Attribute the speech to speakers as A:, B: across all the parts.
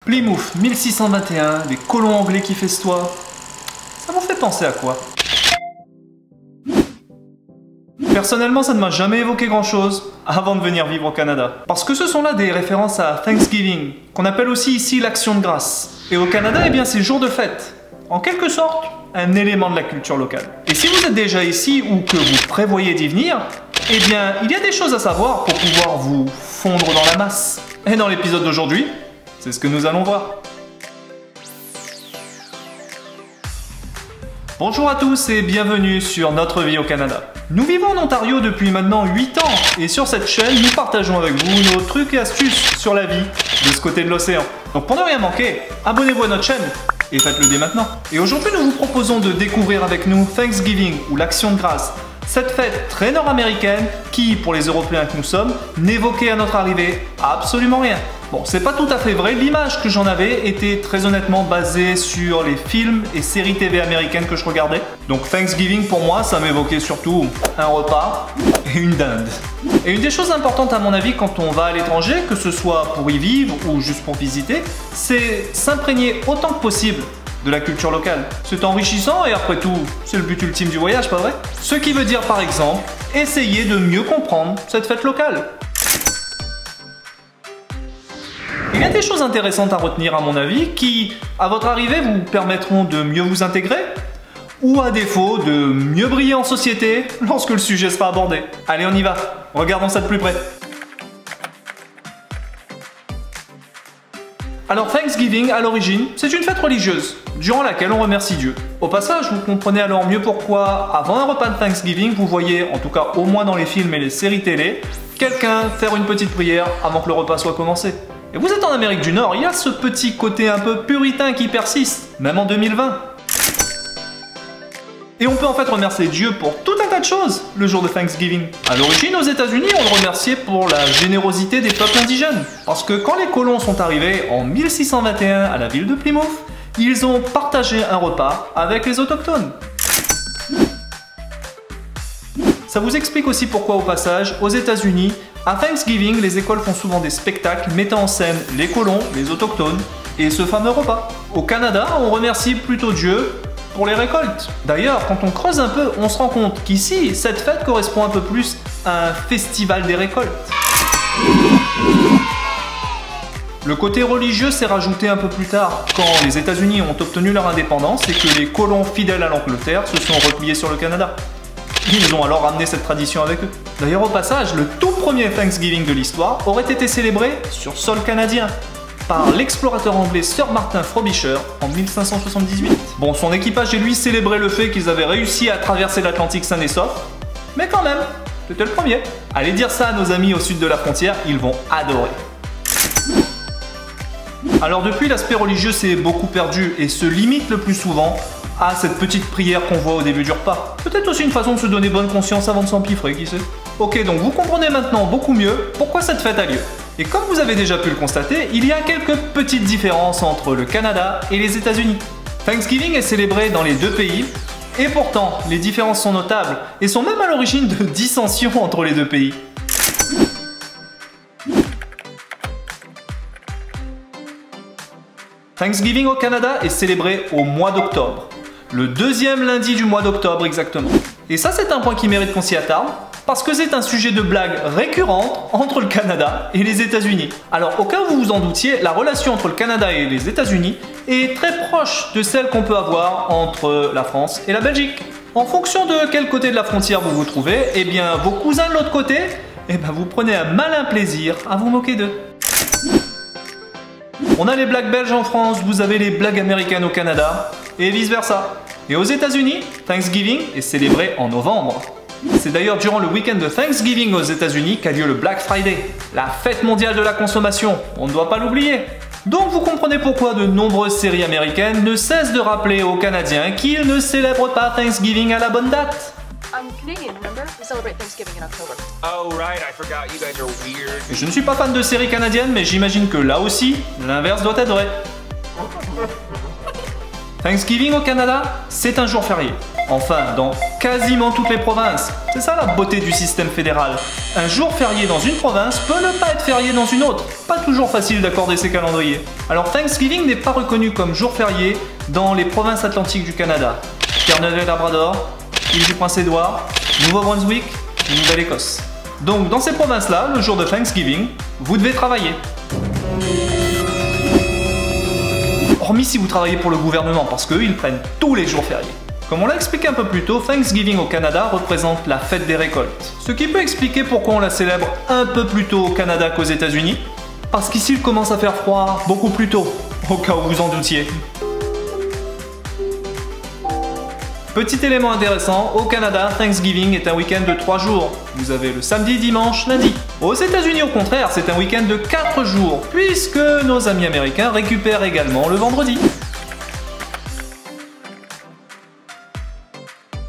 A: Plymouth 1621, des colons anglais qui festoient. Ça vous fait penser à quoi? Personnellement, ça ne m'a jamais évoqué grand-chose avant de venir vivre au Canada. Parce que ce sont là des références à Thanksgiving, qu'on appelle aussi ici l'Action de grâce. Et au Canada, eh bien, c'est jour de fête. En quelque sorte, un élément de la culture locale. Et si vous êtes déjà ici ou que vous prévoyez d'y venir, eh bien, il y a des choses à savoir pour pouvoir vous fondre dans la masse. Et dans l'épisode d'aujourd'hui, c'est ce que nous allons voir. Bonjour à tous et bienvenue sur Notre vie au Canada. Nous vivons en Ontario depuis maintenant 8 ans et sur cette chaîne, nous partageons avec vous nos trucs et astuces sur la vie de ce côté de l'océan. Donc pour ne rien manquer, abonnez-vous à notre chaîne et faites-le dès maintenant. Et aujourd'hui, nous vous proposons de découvrir avec nous Thanksgiving ou l'Action de grâce. Cette fête très nord-américaine qui, pour les Européens que nous sommes, n'évoquait à notre arrivée absolument rien. Bon, c'est pas tout à fait vrai, l'image que j'en avais était très honnêtement basée sur les films et séries TV américaines que je regardais. Donc Thanksgiving pour moi, ça m'évoquait surtout un repas et une dinde. Et une des choses importantes à mon avis quand on va à l'étranger, que ce soit pour y vivre ou juste pour visiter, c'est s'imprégner autant que possible de la culture locale. C'est enrichissant et après tout, c'est le but ultime du voyage, pas vrai? Ce qui veut dire par exemple, essayer de mieux comprendre cette fête locale. Il y a des choses intéressantes à retenir à mon avis qui, à votre arrivée, vous permettront de mieux vous intégrer ou à défaut de mieux briller en société lorsque le sujet sera abordé. Allez, on y va, regardons ça de plus près. Alors Thanksgiving, à l'origine, c'est une fête religieuse, durant laquelle on remercie Dieu. Au passage, vous comprenez alors mieux pourquoi, avant un repas de Thanksgiving, vous voyez, en tout cas au moins dans les films et les séries télé, quelqu'un faire une petite prière avant que le repas soit commencé. Et vous êtes en Amérique du Nord, il y a ce petit côté un peu puritain qui persiste, même en 2020. Et on peut en fait remercier Dieu pour tout un tas de choses le jour de Thanksgiving. À l'origine, aux États-Unis, on le remerciait pour la générosité des peuples indigènes. Parce que quand les colons sont arrivés en 1621 à la ville de Plymouth, ils ont partagé un repas avec les autochtones. Ça vous explique aussi pourquoi, au passage, aux États-Unis, à Thanksgiving, les écoles font souvent des spectacles mettant en scène les colons, les autochtones et ce fameux repas. Au Canada, on remercie plutôt Dieu pour les récoltes. D'ailleurs, quand on creuse un peu, on se rend compte qu'ici, cette fête correspond un peu plus à un festival des récoltes. Le côté religieux s'est rajouté un peu plus tard, quand les États-Unis ont obtenu leur indépendance et que les colons fidèles à l'Angleterre se sont repliés sur le Canada. Ils ont alors ramené cette tradition avec eux. D'ailleurs, au passage, le tout premier Thanksgiving de l'histoire aurait été célébré sur sol canadien par l'explorateur anglais Sir Martin Frobisher en 1578. Bon, son équipage et lui célébraient le fait qu'ils avaient réussi à traverser l'Atlantique sains et saufs, mais quand même, c'était le premier. Allez dire ça à nos amis au sud de la frontière, ils vont adorer. Alors depuis, l'aspect religieux s'est beaucoup perdu et se limite le plus souvent à cette petite prière qu'on voit au début du repas. Peut-être aussi une façon de se donner bonne conscience avant de s'empiffrer, qui sait. Ok, donc vous comprenez maintenant beaucoup mieux pourquoi cette fête a lieu. Et comme vous avez déjà pu le constater, il y a quelques petites différences entre le Canada et les États-Unis. Thanksgiving est célébré dans les deux pays, et pourtant, les différences sont notables, et sont même à l'origine de dissensions entre les deux pays. Thanksgiving au Canada est célébré au mois d'octobre. Le deuxième lundi du mois d'octobre exactement. Et ça, c'est un point qui mérite qu'on s'y attarde, parce que c'est un sujet de blague récurrente entre le Canada et les États-Unis. Alors, au cas où vous vous en doutiez, la relation entre le Canada et les États-Unis est très proche de celle qu'on peut avoir entre la France et la Belgique. En fonction de quel côté de la frontière vous vous trouvez, eh bien, vos cousins de l'autre côté, eh bien, vous prenez un malin plaisir à vous moquer d'eux. On a les blagues belges en France, vous avez les blagues américaines au Canada, et vice versa. Et aux États-Unis, Thanksgiving est célébré en novembre. C'est d'ailleurs durant le week-end de Thanksgiving aux États-Unis qu'a lieu le Black Friday, la fête mondiale de la consommation, on ne doit pas l'oublier. Donc vous comprenez pourquoi de nombreuses séries américaines ne cessent de rappeler aux Canadiens qu'ils ne célèbrent pas Thanksgiving à la bonne date.
B: I'm Canadian, remember? We celebrate Thanksgiving in October.
C: Oh right, I forgot you guys are weird.
A: Je ne suis pas fan de séries canadiennes, mais j'imagine que là aussi, l'inverse doit être vrai. Thanksgiving au Canada, c'est un jour férié. Enfin, dans quasiment toutes les provinces. C'est ça la beauté du système fédéral. Un jour férié dans une province peut ne pas être férié dans une autre. Pas toujours facile d'accorder ces calendriers. Alors Thanksgiving n'est pas reconnu comme jour férié dans les provinces atlantiques du Canada. Terre-Neuve-et-Labrador, île du Prince-Édouard, Nouveau-Brunswick et Nouvelle-Écosse. Donc dans ces provinces-là, le jour de Thanksgiving, vous devez travailler. Hormis si vous travaillez pour le gouvernement, parce qu'eux, ils prennent tous les jours fériés. Comme on l'a expliqué un peu plus tôt, Thanksgiving au Canada représente la fête des récoltes. Ce qui peut expliquer pourquoi on la célèbre un peu plus tôt au Canada qu'aux États-Unis. Parce qu'ici, il commence à faire froid beaucoup plus tôt, au cas où vous en doutiez. Petit élément intéressant, au Canada, Thanksgiving est un week-end de 3 jours. Vous avez le samedi, dimanche, lundi. Aux États-Unis, au contraire, c'est un week-end de 4 jours, puisque nos amis américains récupèrent également le vendredi.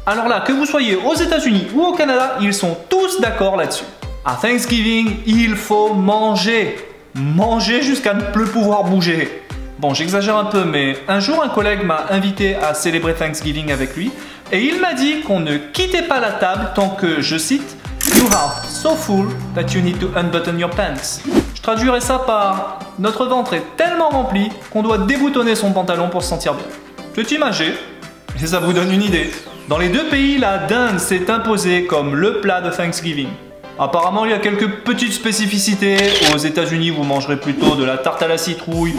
A: Alors là, que vous soyez aux États-Unis ou au Canada, ils sont tous d'accord là-dessus. À Thanksgiving, il faut manger. Manger jusqu'à ne plus pouvoir bouger. Bon, j'exagère un peu, mais un jour, un collègue m'a invité à célébrer Thanksgiving avec lui, et il m'a dit qu'on ne quittait pas la table tant que, je cite, « You are so full that you need to unbutton your pants ». Je traduirais ça par « Notre ventre est tellement rempli qu'on doit déboutonner son pantalon pour se sentir bien ». C'est imagé, et ça vous donne une idée. Dans les deux pays, la dinde s'est imposée comme le plat de Thanksgiving. Apparemment, il y a quelques petites spécificités. Aux États-Unis, vous mangerez plutôt de la tarte à la citrouille.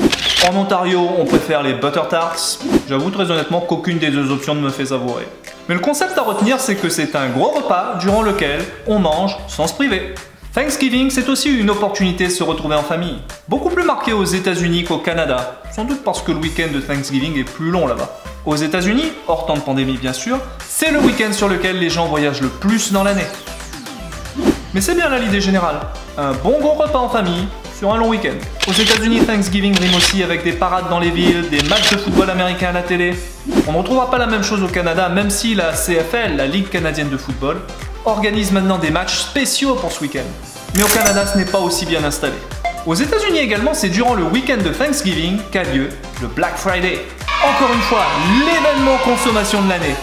A: En Ontario, on préfère les butter tarts. J'avoue très honnêtement qu'aucune des deux options ne me fait savourer. Mais le concept à retenir, c'est que c'est un gros repas durant lequel on mange sans se priver. Thanksgiving, c'est aussi une opportunité de se retrouver en famille. Beaucoup plus marqué aux États-Unis qu'au Canada. Sans doute parce que le week-end de Thanksgiving est plus long là-bas. Aux États-Unis, hors temps de pandémie bien sûr, c'est le week-end sur lequel les gens voyagent le plus dans l'année. Mais c'est bien là l'idée générale. Un bon gros repas en famille sur un long week-end. Aux États-Unis, Thanksgiving rime aussi avec des parades dans les villes, des matchs de football américain à la télé. On ne retrouvera pas la même chose au Canada, même si la CFL, la Ligue canadienne de football, organise maintenant des matchs spéciaux pour ce week-end. Mais au Canada, ce n'est pas aussi bien installé. Aux États-Unis également, c'est durant le week-end de Thanksgiving qu'a lieu le Black Friday. Encore une fois, l'événement consommation de l'année.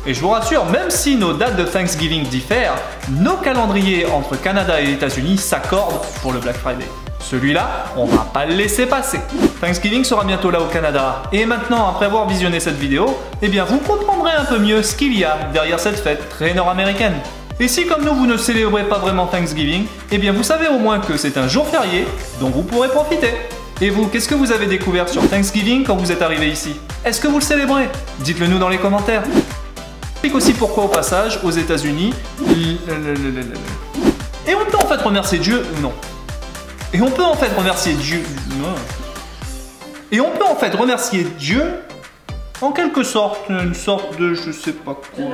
A: Et je vous rassure, même si nos dates de Thanksgiving diffèrent, nos calendriers entre Canada et États-Unis s'accordent pour le Black Friday. Celui-là, on va pas le laisser passer. Thanksgiving sera bientôt là au Canada. Et maintenant, après avoir visionné cette vidéo, eh bien vous comprendrez un peu mieux ce qu'il y a derrière cette fête très nord-américaine. Et si comme nous, vous ne célébrez pas vraiment Thanksgiving, eh bien vous savez au moins que c'est un jour férié dont vous pourrez profiter. Et vous, qu'est-ce que vous avez découvert sur Thanksgiving quand vous êtes arrivé ici? Est-ce que vous le célébrez? Dites-le nous dans les commentaires. Explique aussi pourquoi au passage, aux États-Unis, et on peut en fait remercier Dieu, non. Et on peut en fait remercier Dieu, non. Et on peut en fait remercier Dieu, en quelque sorte, une sorte de je sais pas quoi.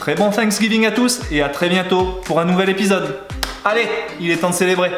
A: Très bon Thanksgiving à tous et à très bientôt pour un nouvel épisode. Allez, il est temps de célébrer.